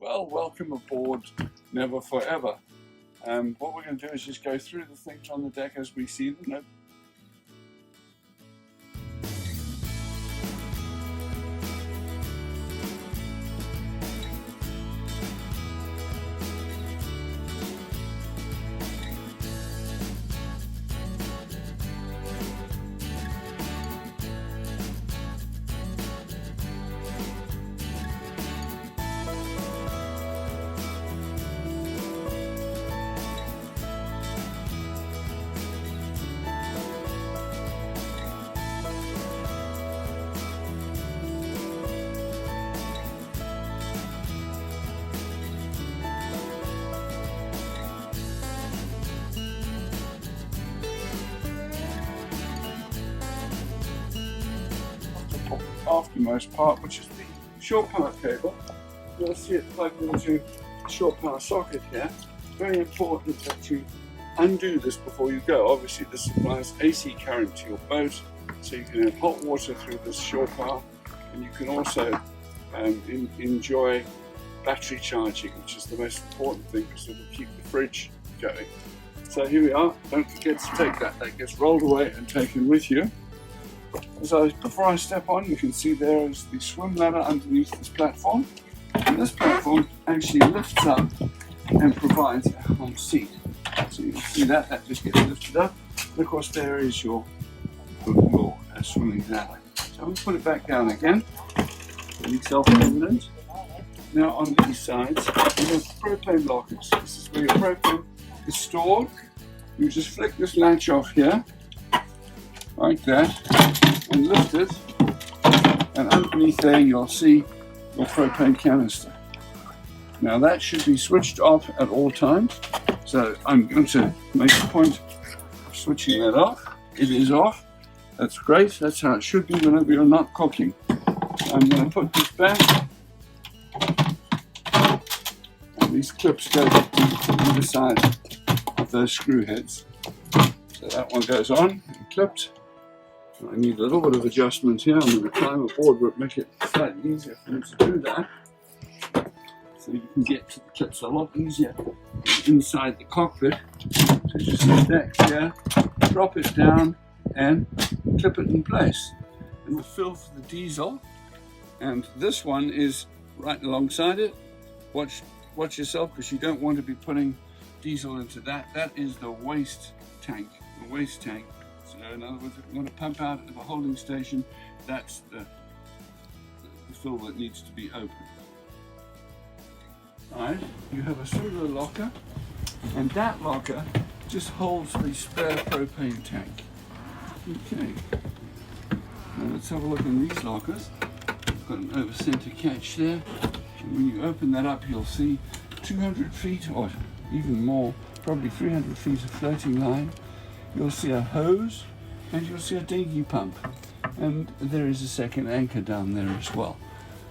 Well, welcome aboard Never Forever. What we're going to do is just go through the things on the deck as we see them. Aftermost part, which is the shore power cable. You'll see it plugged into the shore power socket here. Very important that you undo this before you go. Obviously this supplies AC current to your boat, so you can have hot water through this shore power, and you can also enjoy battery charging, which is the most important thing because it will keep the fridge going. So here we are. Don't forget to take that. That gets rolled away and taken with you. So before I step on, you can see there is the swim ladder underneath this platform. And this platform actually lifts up and provides a high seat. So you can see that just gets lifted up. And of course there is your swimming ladder. So I'm going to put it back down again. Really self-evident. Now on these sides, we have propane lockers. This is where your propane is stored. You just flick this latch off here, like that, and lift it, and underneath there you'll see your propane canister. Now that should be switched off at all times, so I'm going to make a point of switching that off. It is off. That's great. That's how it should be whenever you're not cooking. So I'm going to put this back, and these clips go to either side of those screw heads. So that one goes on and clipped. I need a little bit of adjustment here. I'm going to climb aboard where it makes it slightly easier for me to do that. So you can get to the clips a lot easier inside the cockpit. So just use that here, drop it down and clip it in place. And the fill for the diesel, and this one is right alongside it. Watch yourself, because you don't want to be putting diesel into that. That is the waste tank. The waste tank. So in other words, if you want to pump out of a holding station, that's the fill that needs to be open. Alright, you have a similar locker, and that locker just holds the spare propane tank. Okay, now let's have a look in these lockers. I've got an over center catch there, and when you open that up you'll see 200 feet or even more, probably 300 feet of floating line. You'll see a hose, and you'll see a dinghy pump, and there is a second anchor down there as well.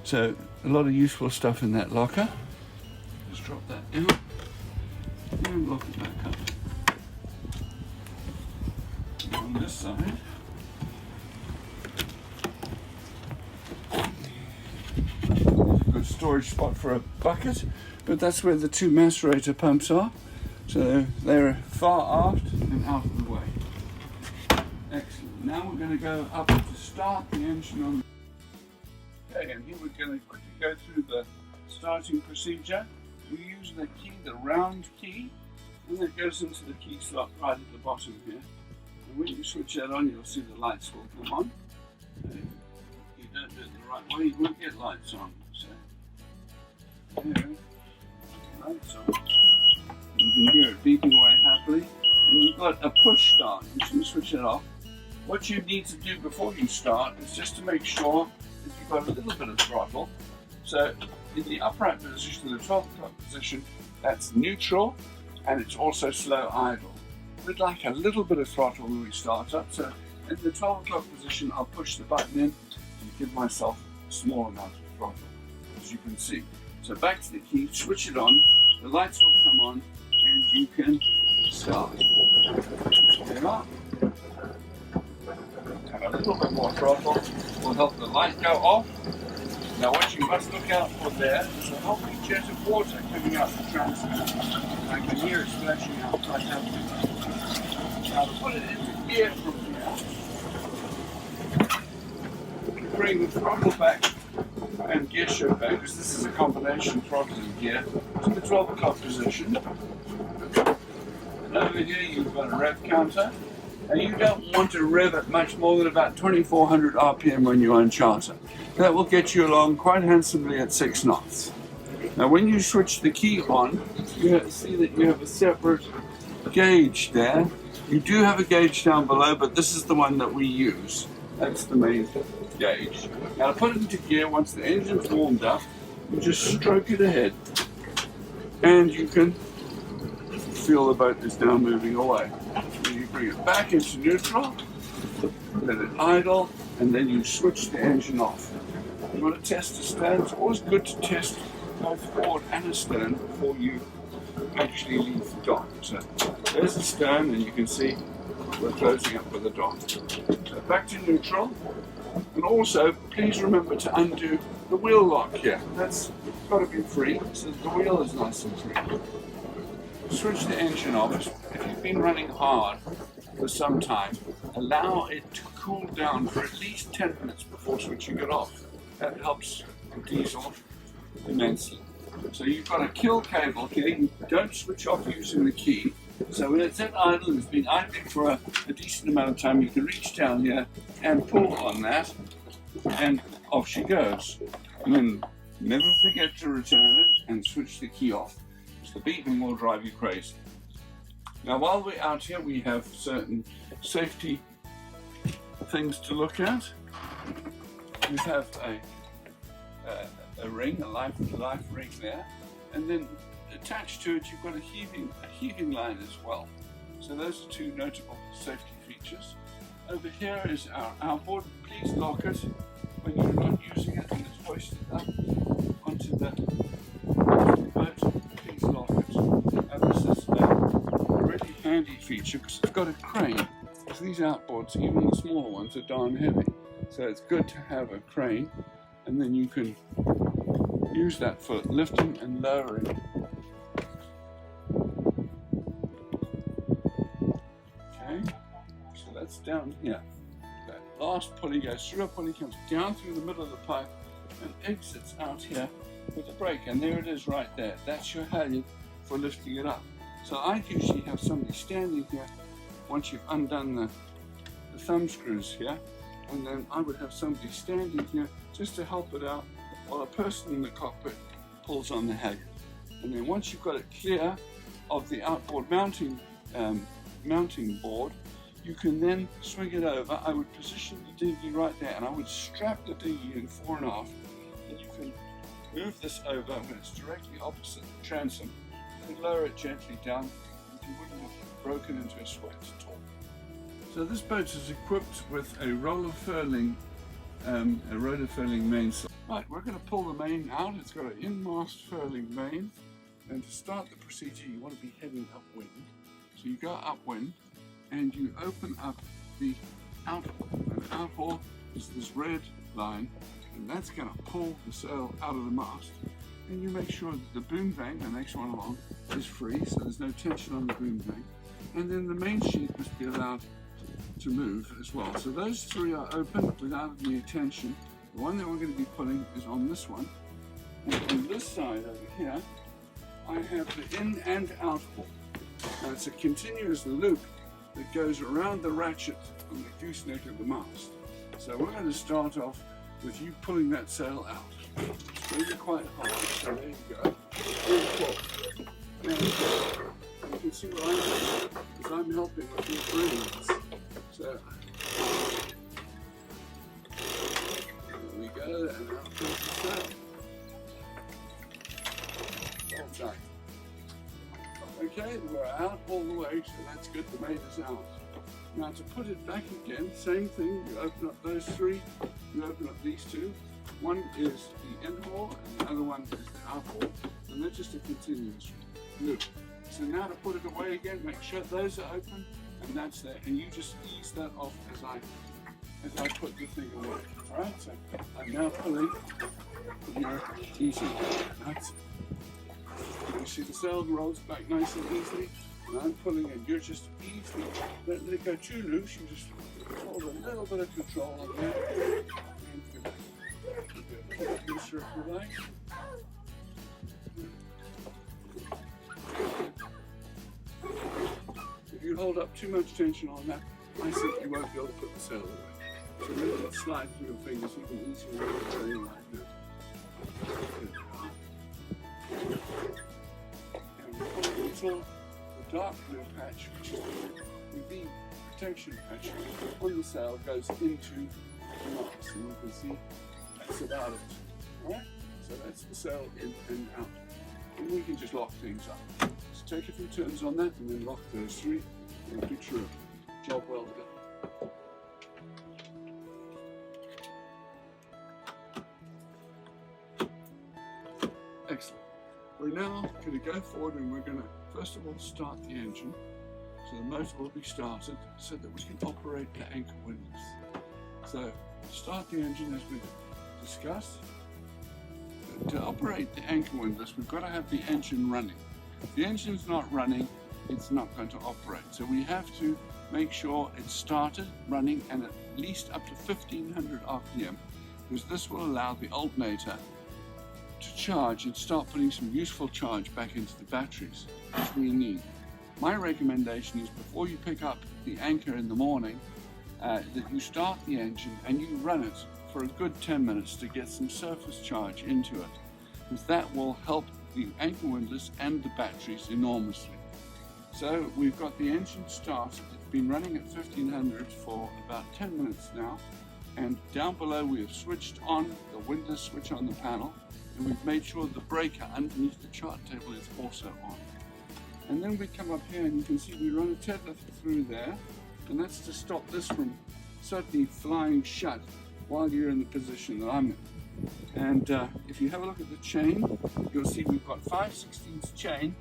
So a lot of useful stuff in that locker. Just drop that down and lock it back up. And on this side, there's a good storage spot for a bucket, but that's where the two macerator pumps are. So they're far aft and out of the way. Excellent. Now we're going to go up to start the engine on. Okay, and here we're going to quickly go through the starting procedure. We use the key, the round key, and that goes into the key slot right at the bottom here. And when you switch that on, you'll see the lights will come on. If you don't do it the right way, you won't get lights on. So, there, lights on. You can hear it beeping away happily, and you've got a push start. You can switch it off. What you need to do before you start is just to make sure that you've got a little bit of throttle. So in the upright position, the 12 o'clock position, that's neutral, and it's also slow idle. We'd like a little bit of throttle when we start up, so in the 12 o'clock position, I'll push the button in and give myself a small amount of throttle, as you can see. So back to the key, switch it on, the lights will come on, and you can start. There you are. And a little bit more throttle will help the light go off. Now what you must look out for there is a helping jet of water coming out the transom. I can hear it splashing out quite heavily. Now to put it into gear from here, bring the throttle back and gear shift back, because this is a combination throttle and gear, to the 12 o'clock position. And over here you've got a rev counter. And you don't want to rev it much more than about 2400 RPM when you're on charter. That will get you along quite handsomely at 6 knots. Now when you switch the key on, you see that you have a separate gauge there. You do have a gauge down below, but this is the one that we use. That's the main gauge. Now to put it into gear, once the engine's warmed up, you just stroke it ahead. And you can feel the boat is now moving away. Bring it back into neutral, let it idle, and then you switch the engine off. You want to test the stern. It's always good to test both forward and astern before you actually leave the dock. So there's the stern, and you can see we're closing up with the dock. So back to neutral, and also please remember to undo the wheel lock here. That's got to be free, so the wheel is nice and free. Switch the engine off. If you've been running hard for some time, allow it to cool down for at least 10 minutes before switching it off. That helps the diesel immensely. So you've got a kill cable here. You don't switch off using the key. So when it's at idle and it's been idling for a decent amount of time, you can reach down here and pull on that, and off she goes. And then never forget to return it and switch the key off. The beeping will drive you crazy. Now while we're out here, we have certain safety things to look at. You have a ring, a life ring there, and then attached to it you've got a heaving line as well. So those are two notable safety features. Over here is our outboard. Please lock it when you're not using it and it's hoisted up onto the boat. Please lock it. And this is a really handy feature because it's got a crane. Because these outboards, even the smaller ones, are darn heavy. So it's good to have a crane, and then you can use that for lifting and lowering. Okay, so that's down here. That last pulley goes through a pulley, comes down through the middle of the pipe, and exits out here with a brake. And there it is right there. That's your halyard for lifting it up. So I usually have somebody standing here once you've undone the thumb screws here, and then I would have somebody standing here just to help it out while a person in the cockpit pulls on the halyard. And then once you've got it clear of the outboard mounting board, you can then swing it over. I would position the dinghy right there, and I would strap the dinghy in fore and aft, and you can move this over when it's directly opposite the transom and lower it gently down, and you wouldn't have broken into a sweat at all. So this boat is equipped with a roller furling mainsail. Right, we're going to pull the main out. It's got an in-mast furling main, and to start the procedure you want to be heading upwind. So you go upwind and you open up the outhaul. And outhaul is this red line, and that's going to pull the sail out of the mast. And you make sure that the boom vane, the next one along, is free, so there's no tension on the boom vane. And then the main sheet must be allowed to move as well. So those three are open without any tension. The one that we're going to be pulling is on this one. And on this side over here, I have the in and out haul. Now it's a continuous loop that goes around the ratchet on the gooseneck of the mast. So we're going to start off with you pulling that sail out. Really quite hard. So there you go. And you can see what I'm doing, because I'm helping with these rings. So there we go, and out comes the sail. All done. Okay, we're out all the way, so that's good, the main is out. Now to put it back again, same thing, you open up those three, you open up these two. One is the in haul, and the other one is the out haul, and they're just a continuous loop. So now to put it away again, make sure those are open, and that's there, and you just ease that off as I put the thing away. Alright, so I'm now pulling your easy. That's see the sail rolls back nice and easily, and I'm pulling in. You're just easily, don't let it go too loose, you just hold a little bit of control on that, and you do a little bit looser if you like. If you hold up too much tension on that, I simply won't be able to put the sail away. So let it slide through your fingers, you can easily roll it very like that. And until the dark blue patch, which is the UV protection patch on the sail, goes into the mast, and you can see that's about it. Alright? So that's the sail in and out. And we can just lock things up. So take a few turns on that and then lock those three. It'll be true. Job well done. Excellent. We're now going to go forward and we're going to first of all start the engine. So the motor will be started so that we can operate the anchor windlass. So start the engine as we discussed. To operate the anchor windlass, we've got to have the engine running. If the engine's not running, it's not going to operate. So we have to make sure it's started, running, and at least up to 1500 RPM, because this will allow the alternator to charge and start putting some useful charge back into the batteries, which we need. My recommendation is before you pick up the anchor in the morning, that you start the engine and you run it for a good 10 minutes to get some surface charge into it, because that will help the anchor windlass and the batteries enormously. So we've got the engine started. It's been running at 1500 for about 10 minutes now, and down below we have switched on the windlass switch on the panel, and we've made sure the breaker underneath the chart table is also on. And then we come up here and you can see we run a tether through there, and that's to stop this from suddenly flying shut while you're in the position that I'm in. And if you have a look at the chain, you'll see we've got 5/16 chain,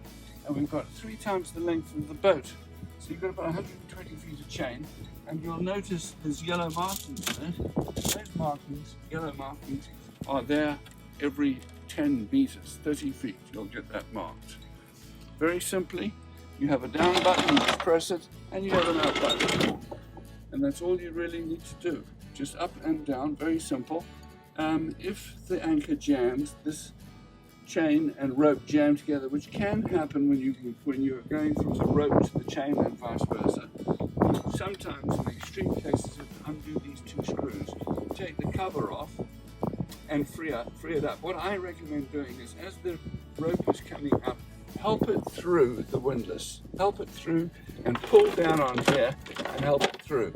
and we've got 3 times the length of the boat. So you've got about 120 feet of chain, and you'll notice there's yellow markings there. Those markings, yellow markings, are there every 10 meters, 30 feet, you'll get that marked. Very simply, you have a down button, you just press it, and you have an up button. And that's all you really need to do. Just up and down, very simple. If the anchor jams, this chain and rope jam together, which can happen when you're going from the rope to the chain and vice versa. Sometimes, in extreme cases, you have to undo these 2 screws, take the cover off, and free it up. What I recommend doing is, as the rope is coming up, help it through the windlass, help it through, and pull down on here and help it through.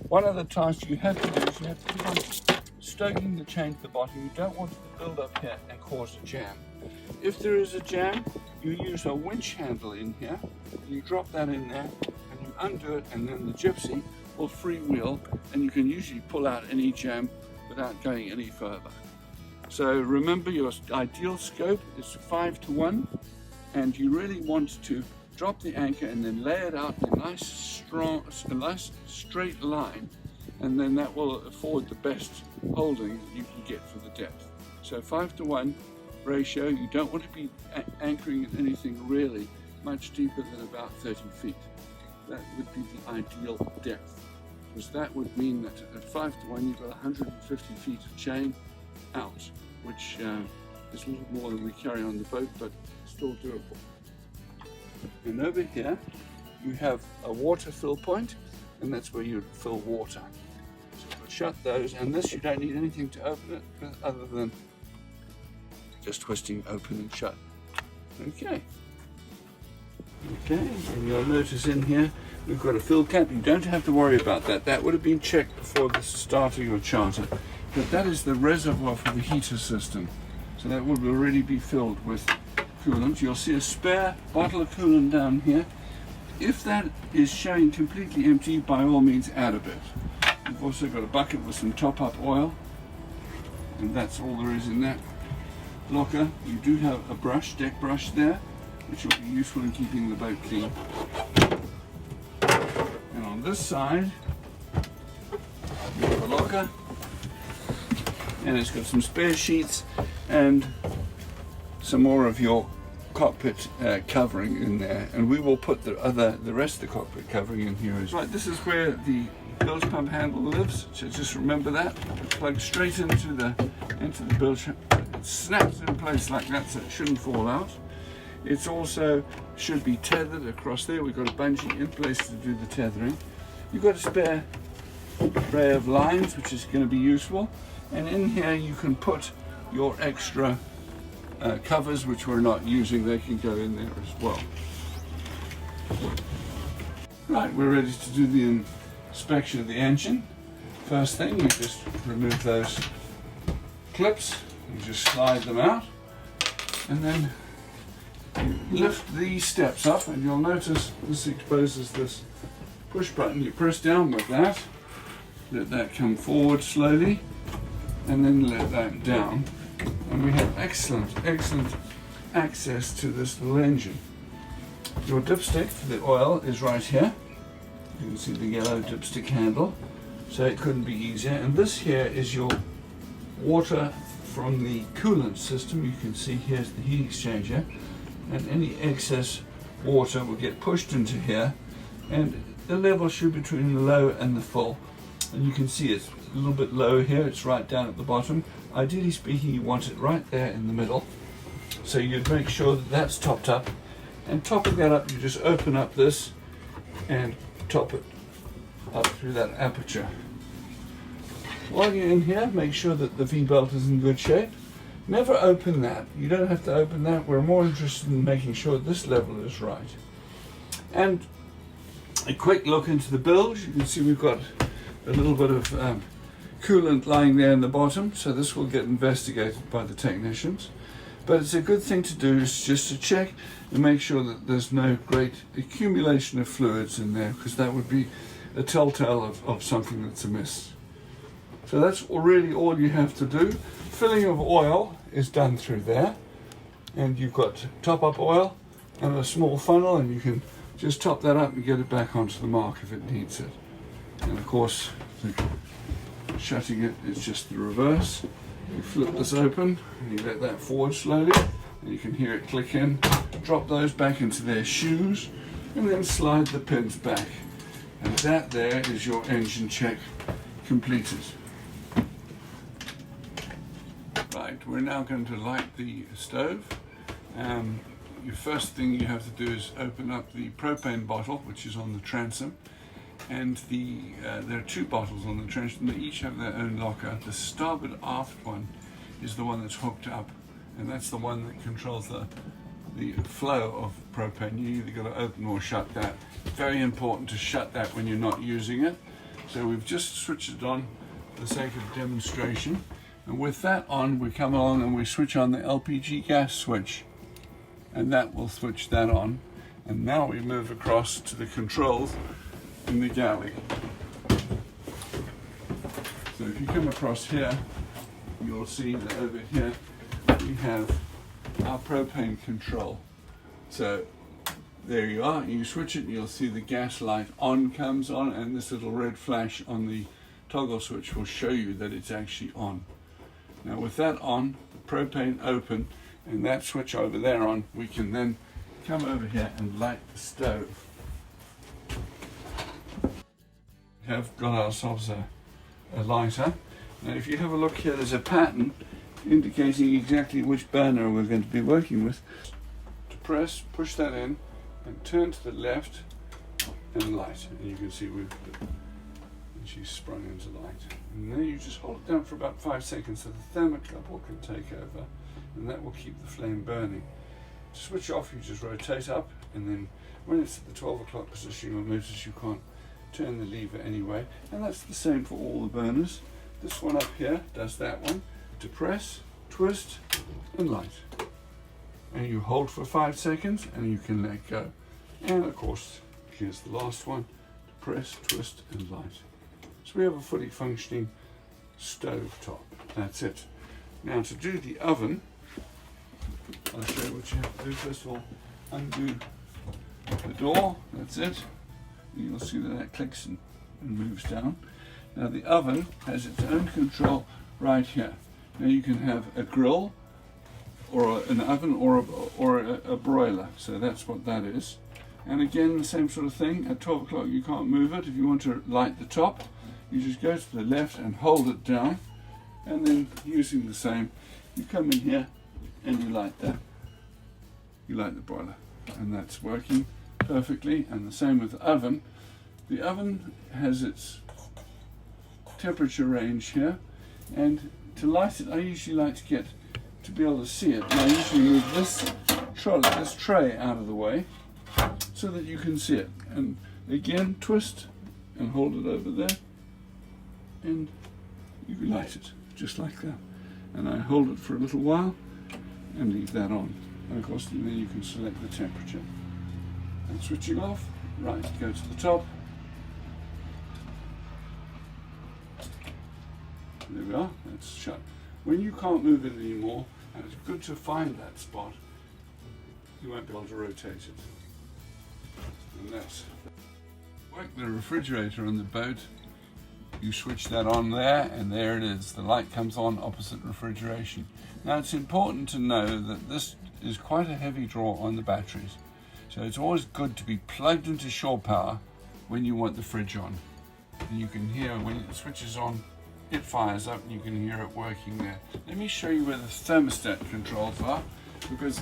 One of the tasks you have to do is you have to keep on stoking the chain to the bottom. You don't want it to build up here and cause a jam. If there is a jam, you use a winch handle in here, you drop that in there, and you undo it, and then the gypsy will freewheel, and you can usually pull out any jam without going any further. So remember, your ideal scope is 5-to-1, and you really want to drop the anchor and then lay it out in a nice straight line, and then that will afford the best holding that you can get for the depth. So 5-to-1 ratio, you don't want to be anchoring at anything really much deeper than about 30 feet. That would be the ideal depth, because that would mean that at 5-to-1 you've got 150 feet of chain out, which is a little more than we carry on the boat, but still doable. And over here you have a water fill point, and that's where you fill water. So we'll shut those, and this you don't need anything to open it other than just twisting open and shut. Okay, and you'll notice in here we've got a fill cap. You don't have to worry about that. That would have been checked before the start of your charter. But that is the reservoir for the heater system. So that would already be filled with coolant. You'll see a spare bottle of coolant down here. If that is showing completely empty, by all means add a bit. We've also got a bucket with some top-up oil, and that's all there is in that locker. You do have a brush, deck brush there, which will be useful in keeping the boat clean. And on this side, you have a locker, and it's got some spare sheets and some more of your cockpit covering in there, and we will put the rest of the cockpit covering in here as well. Right, this is where the bilge pump handle lives, so just remember that. It plugs straight into the bilge. It snaps in place like that, so it shouldn't fall out. It's also should be tethered across there. We've got a bungee in place to do the tethering. You've got a spare tray of lines, which is going to be useful, and in here you can put your extra covers which we're not using. They can go in there as well. Right, we're ready to do the inspection of the engine. First thing, you just remove those clips and just slide them out, and then you lift these steps up, and you'll notice this exposes this push button. You press down with that, let that come forward slowly, and then let that down, and we have excellent access to this little engine. Your dipstick for the oil is right here. You can see the yellow dipstick handle, so it couldn't be easier. And this here is your water from the coolant system. You can see here's the heat exchanger, and any excess water will get pushed into here, and the level should be between the low and the full. And you can see it's a little bit low here, it's right down at the bottom. Ideally speaking, you want it right there in the middle, so you'd make sure that that's topped up. And topping that up, you just open up this and top it up through that aperture. While you're in here, make sure that the V-belt is in good shape. Never open that. You don't have to open that. We're more interested in making sure this level is right. And a quick look into the bilge. You can see we've got a little bit of coolant lying there in the bottom, so this will get investigated by the technicians. But it's a good thing to do is just to check and make sure that there's no great accumulation of fluids in there, because that would be a telltale of something that's amiss. So that's really all you have to do. Filling of oil is done through there, and you've got top up oil and a small funnel, and you can just top that up and get it back onto the mark if it needs it. And of course, shutting it is just the reverse. You flip this open and you let that forward slowly, and you can hear it click in. Drop those back into their shoes, and then slide the pins back. And that there is your engine check completed. Right, we're now going to light the stove. Your first thing you have to do is open up the propane bottle, which is on the transom. And there are two bottles on the transom. They each have their own locker. The starboard aft one is the one that's hooked up, and that's the one that controls the flow of propane. You either got to open or shut that. Very important to shut that when you're not using it. So we've just switched it on for the sake of demonstration. And with that on, we come along and we switch on the LPG gas switch, and that will switch that on. And now we move across to the controls in the galley. So if you come across here, you'll see that over here we have our propane control. So there you are, you switch it and you'll see the gas light on comes on, and this little red flash on the toggle switch will show you that it's actually on. Now with that on, the propane open, and that switch over there on, we can then come over here and light the stove. We have got ourselves a lighter. Now if you have a look here, there's a pattern indicating exactly which burner we're going to be working with. To press, push that in, and turn to the left and light. And you can see she's sprung into light. And then you just hold it down for about 5 seconds so the thermocouple can take over, and that will keep the flame burning. To switch off, you just rotate up, and then when it's at the 12 o'clock position, you'll notice you can't turn the lever anyway. And that's the same for all the burners. This one up here does that one. To press, twist, and light. And you hold for 5 seconds, and you can let go. And of course, here's the last one. To press, twist, and light. So we have a fully functioning stove top. That's it. Now to do the oven, I'll show you what you have to do. First of all, undo the door. That's it. You'll see that that clicks and moves down. Now the oven has its own control right here. Now you can have a grill or an oven or a broiler. So that's what that is. And again, the same sort of thing. At 12 o'clock you can't move it. If you want to light the top, you just go to the left and hold it down, and then using the same, you come in here and you light that. You light the broiler, and that's working perfectly. And the same with the oven. The oven has its temperature range here, and to light it, I usually like to be able to see it. And I usually move this tray out of the way so that you can see it. And again, twist and hold it over there, and you can light it just like that. And I hold it for a little while and leave that on. And of course, then you can select the temperature. And switching off, right, go to the top. There we are, that's shut. When you can't move it anymore, and it's good to find that spot, you won't be able to rotate it. And that's work the refrigerator on the boat. You switch that on there, and there it is. The light comes on opposite refrigeration. Now it's important to know that this is quite a heavy draw on the batteries. So it's always good to be plugged into shore power when you want the fridge on. And you can hear when it switches on, it fires up and you can hear it working there. Let me show you where the thermostat controls are, because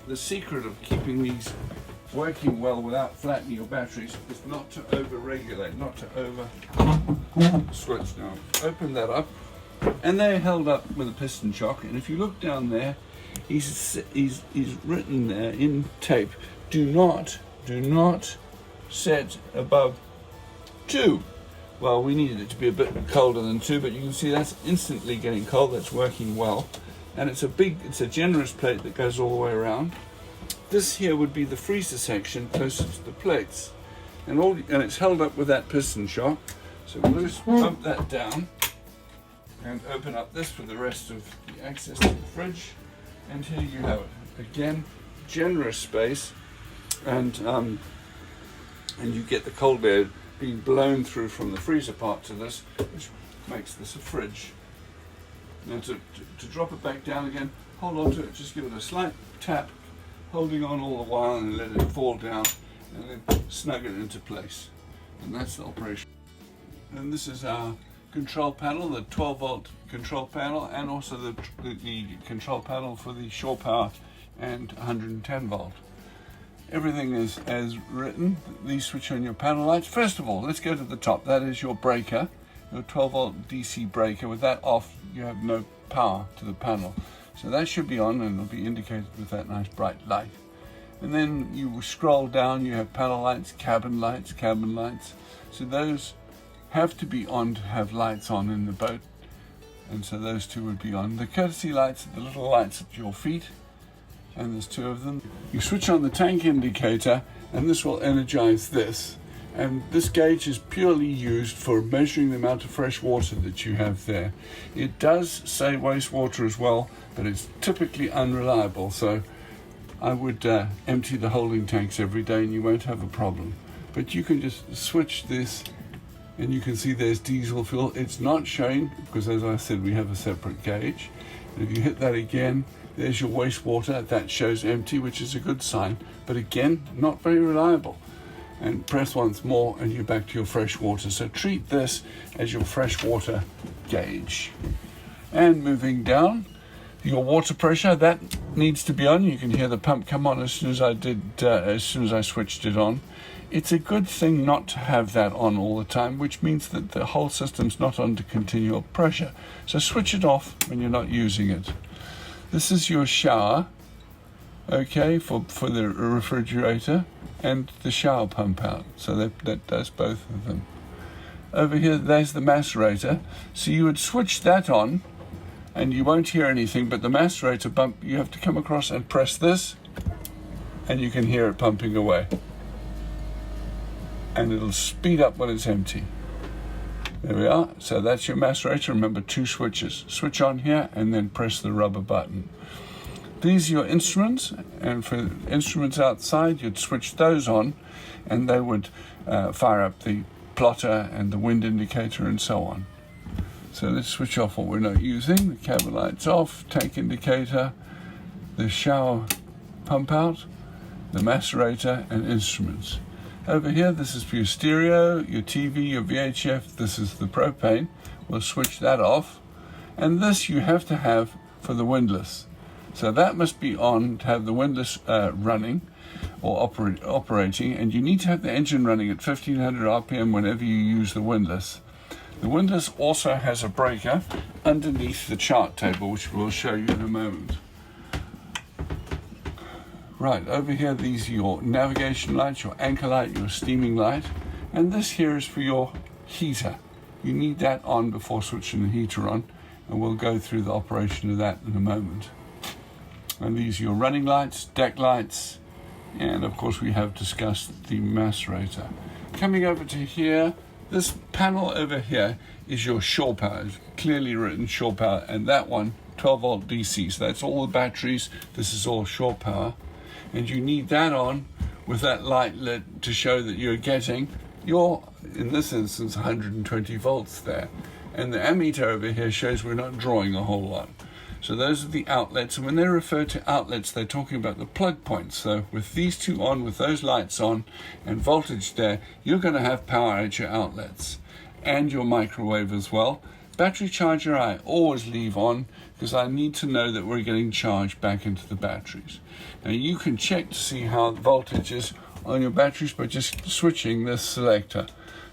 the secret of keeping these working well without flattening your batteries is not to over-regulate, not to over-switch. Now, open that up, and they're held up with a piston shock, and if you look down there, he's written there in tape, do not set above 2. Well, we needed it to be a bit colder than 2, but you can see that's instantly getting cold. That's working well, and it's a generous plate that goes all the way around. This here would be the freezer section closer to the plates, and it's held up with that piston shock. So we'll just pump that down and open up this for the rest of the access to the fridge, and here you have it. Again, generous space, and you get the cold air being blown through from the freezer part to this, which makes this a fridge. Now to drop it back down again, hold on to it, just give it a slight tap, holding on all the while, and let it fall down, and then snug it into place. And that's the operation. And this is our control panel, the 12 volt control panel, and also the control panel for the shore power and 110 volt. Everything is as written. These switch on your panel lights. First of all, let's go to the top. That is your breaker, your 12 volt DC breaker. With that off, you have no power to the panel. So that should be on, and it'll be indicated with that nice bright light. And then you scroll down, you have panel lights, cabin lights. So those have to be on to have lights on in the boat. And so those two would be on. The courtesy lights are the little lights at your feet, and there's 2 of them. You switch on the tank indicator, and this will energize this. And this gauge is purely used for measuring the amount of fresh water that you have there. It does say wastewater as well, but it's typically unreliable. So I would empty the holding tanks every day and you won't have a problem. But you can just switch this, and you can see there's diesel fuel. It's not showing because, as I said, we have a separate gauge. And if you hit that again, there's your wastewater. That shows empty, which is a good sign, but again, not very reliable. And press once more and you're back to your fresh water. So treat this as your fresh water gauge. And moving down, your water pressure, that needs to be on. You can hear the pump come on as soon as I switched it on. It's a good thing not to have that on all the time, which means that the whole system's not under continual pressure. So switch it off when you're not using it. This is your shower, okay, for the refrigerator, and the shower pump out. So that does both of them. Over here, there's the macerator. So you would switch that on, and you won't hear anything, but the macerator pump, you have to come across and press this, and you can hear it pumping away. And it'll speed up when it's empty. There we are. So that's your macerator. Remember, 2 switches. Switch on here and then press the rubber button. These are your instruments, and for instruments outside, you'd switch those on, and they would fire up the plotter and the wind indicator and so on. So let's switch off what we're not using. The cabin light's off, tank indicator, the shower pump out, the macerator, and instruments. Over here, this is for your stereo, your TV, your VHF. This is the propane. We'll switch that off. And this you have to have for the windlass. So that must be on to have the windlass running or operating, and you need to have the engine running at 1500 RPM whenever you use the windlass. The windlass also has a breaker underneath the chart table, which we'll show you in a moment. Right, over here, these are your navigation lights, your anchor light, your steaming light, and this here is for your heater. You need that on before switching the heater on, and we'll go through the operation of that in a moment. And these are your running lights, deck lights, and of course we have discussed the macerator. Coming over to here, this panel over here is your shore power. It's clearly written shore power, and that one 12 volt DC, so that's all the batteries. This is all shore power. And you need that on with that light lit to show that you're getting your, in this instance, 120 volts there. And the ammeter over here shows we're not drawing a whole lot. So those are the outlets. And when they refer to outlets, they're talking about the plug points. So with these two on, with those lights on and voltage there, you're going to have power at your outlets and your microwave as well. Battery charger I always leave on because I need to know that we're getting charged back into the batteries. Now you can check to see how the voltage is on your batteries by just switching this selector.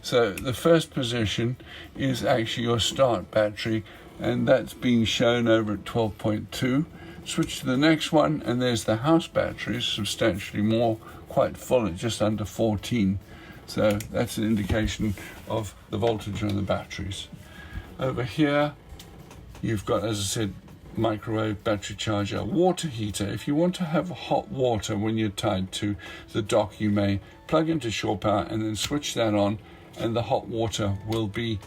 So the first position is actually your start battery, and that's being shown over at 12.2. Switch to the next one, and there's the house batteries, substantially more, quite full at just under 14. So that's an indication of the voltage on the batteries. Over here, you've got, as I said, microwave, battery charger, water heater. If you want to have hot water when you're tied to the dock, you may plug into shore power and then switch that on, and the hot water will be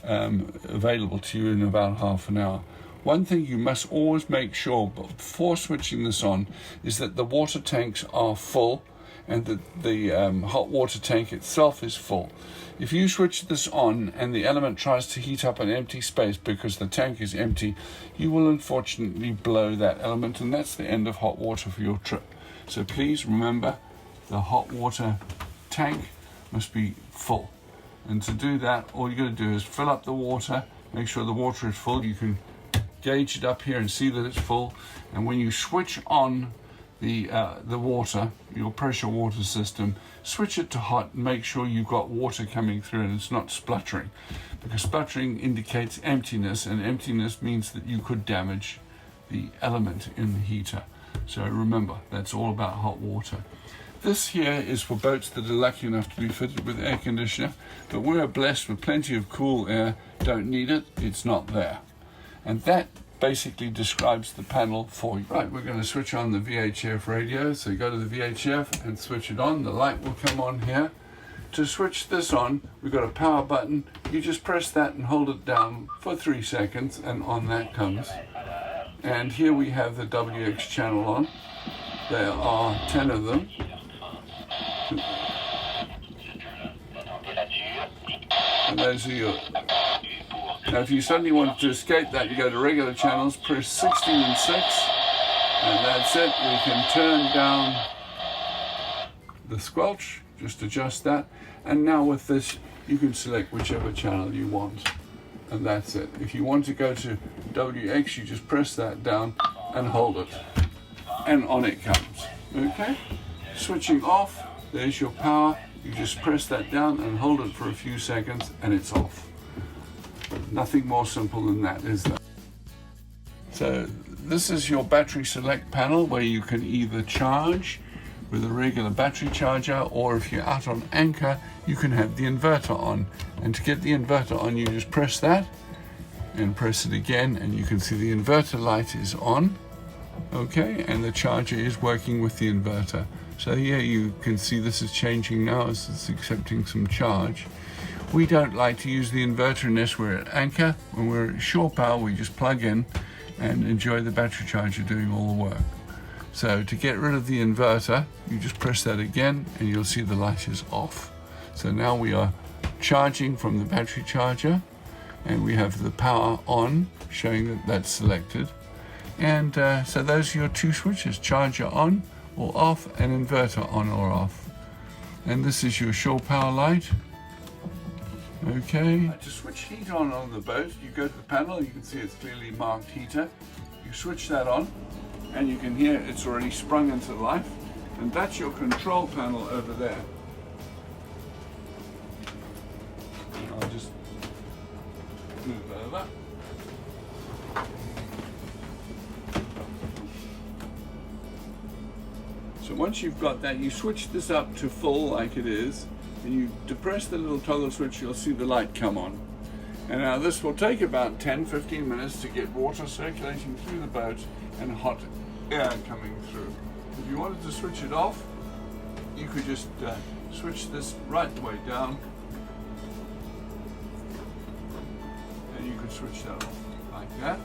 available to you in about half an hour. One thing you must always make sure before switching this on is that the water tanks are full and that the hot water tank itself is full. If you switch this on and the element tries to heat up an empty space because the tank is empty, you will unfortunately blow that element, and that's the end of hot water for your trip. So please remember, the hot water tank must be full. And to do that, all you got to do is fill up the water, make sure the water is full. You can gauge it up here and see that it's full. And when you switch on the water, your pressure water system, switch it to hot and make sure you've got water coming through and it's not spluttering, because spluttering indicates emptiness, and emptiness means that you could damage the element in the heater. So remember, that's all about hot water. This here is for boats that are lucky enough to be fitted with air conditioner, but we're blessed with plenty of cool air, don't need it, it's not there. And that basically describes the panel for you. Right, we're going to switch on the VHF radio. So you go to the VHF and switch it on. The light will come on here. To switch this on, we've got a power button. You just press that and hold it down for 3 seconds, and on that comes. And here we have the WX channel on. There are 10 of them. And those are your... Now if you suddenly want to escape that, you go to regular channels, press 16 and 6, and that's it. We can turn down the squelch, just adjust that, and now with this you can select whichever channel you want, and that's it. If you want to go to WX, you just press that down and hold it, and on it comes. Okay? Switching off, there's your power. You just press that down and hold it for a few seconds and it's off. Nothing more simple than that, is there? So this is your battery select panel, where you can either charge with a regular battery charger, or if you're out on anchor, you can have the inverter on. And to get the inverter on, you just press that and press it again, and you can see the inverter light is on. Okay, and the charger is working with the inverter. So here you can see this is changing now as it's accepting some charge. We don't like to use the inverter unless we're at anchor. When we're at shore power, we just plug in and enjoy the battery charger doing all the work. So to get rid of the inverter, you just press that again and you'll see the light is off. So now we are charging from the battery charger, and we have the power on, showing that that's selected. And so those are your two switches, charger on or off and inverter on or off. And this is your shore power light. Okay. To switch heat on the boat, you go to the panel, you can see it's clearly marked heater. You switch that on and you can hear it's already sprung into life. And that's your control panel over there. I'll just move over. So once you've got that, you switch this up to full like it is, and you depress the little toggle switch, you'll see the light come on. And now this will take about 10-15 minutes to get water circulating through the boat and hot air coming through. If you wanted to switch it off, you could just switch this right the way down, and you could switch that off like that.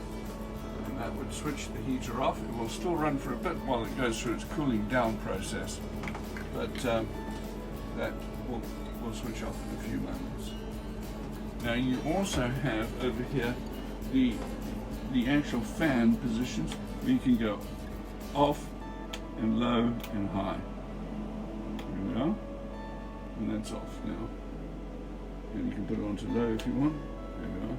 And that would switch the heater off. It will still run for a bit while it goes through its cooling down process, but that will switch off in a few moments. Now you also have over here the actual fan positions where you can go off and low and high. Here we are, and that's off now. And you can put it onto low if you want. There we are.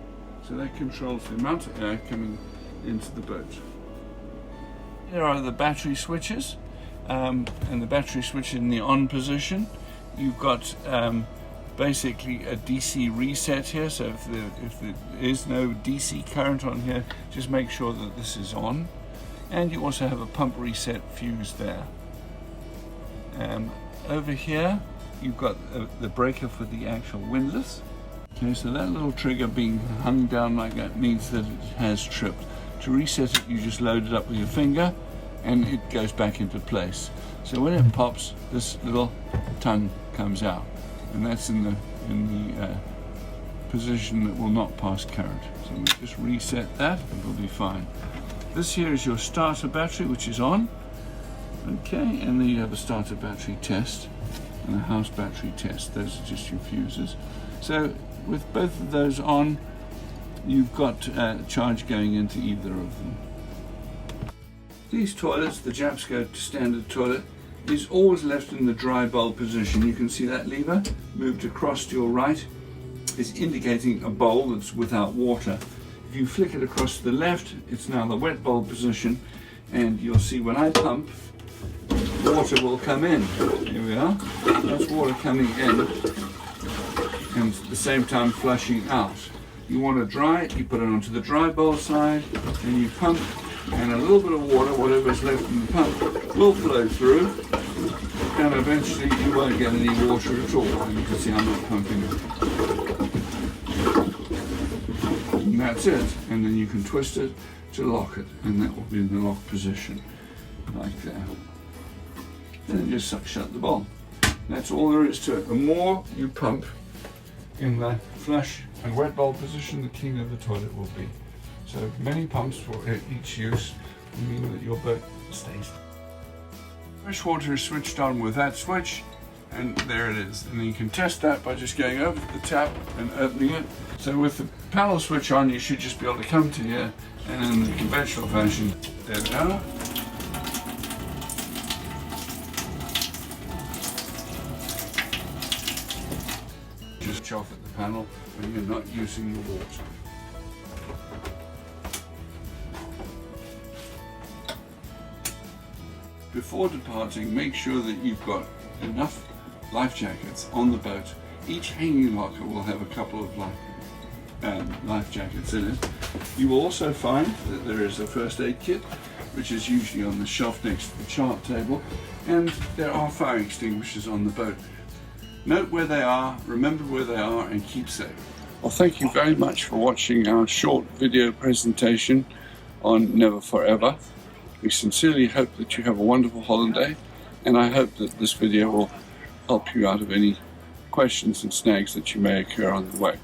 So that controls the amount of air coming into the boat. There are the battery switches, and the battery switch in the on position. You've got basically a DC reset here, so if there is no DC current on here, just make sure that this is on. And you also have a pump reset fuse there. Over here you've got the breaker for the actual windlass. Okay, so that little trigger being hung down like that means that it has tripped. To reset it, you just load it up with your finger and it goes back into place. So when it pops, this little tongue comes out, and that's in the position that will not pass current. So we just reset that and it'll be fine. This here is your starter battery, which is on. Okay, and then you have a starter battery test and a house battery test. Those are just your fuses. So with both of those on, you've got charge going into either of them. These toilets, the Japsco standard toilet, is always left in the dry bulb position. You can see that lever moved across to your right is indicating a bowl that's without water. If you flick it across to the left, it's now the wet bulb position, and you'll see when I pump, water will come in. Here we are. That's water coming in, and at the same time flushing out. You want to dry it, you put it onto the dry bulb side, and you pump, and a little bit of water, whatever's left in the pump, will flow through, and eventually you won't get any water at all. And you can see I'm not pumping it. And that's it. And then you can twist it to lock it, and that will be in the lock position, like that. Then just shut the bulb. That's all there is to it. The more you pump in the flush and wet bulb position, the cleaner the toilet will be. So many pumps for each use mean that your boat stays. Fresh water is switched on with that switch, and there it is. And then you can test that by just going over to the tap and opening it. So with the panel switch on, you should just be able to come to here, and in the conventional fashion, there we are. Just off at the panel when you're not using the water. Before departing, make sure that you've got enough life jackets on the boat. Each hanging locker will have a couple of life jackets in it. You will also find that there is a first aid kit, which is usually on the shelf next to the chart table, and there are fire extinguishers on the boat. Note where they are, remember where they are, and keep safe. Well, thank you very much for watching our short video presentation on Never Forever. We sincerely hope that you have a wonderful holiday, and I hope that this video will help you out of any questions and snags that you may occur on the way.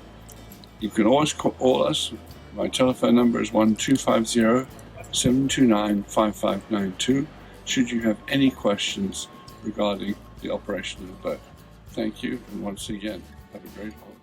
You can always call us. My telephone number is 1-250-729-5592 should you have any questions regarding the operation of the boat. Thank you, and once again, have a great holiday.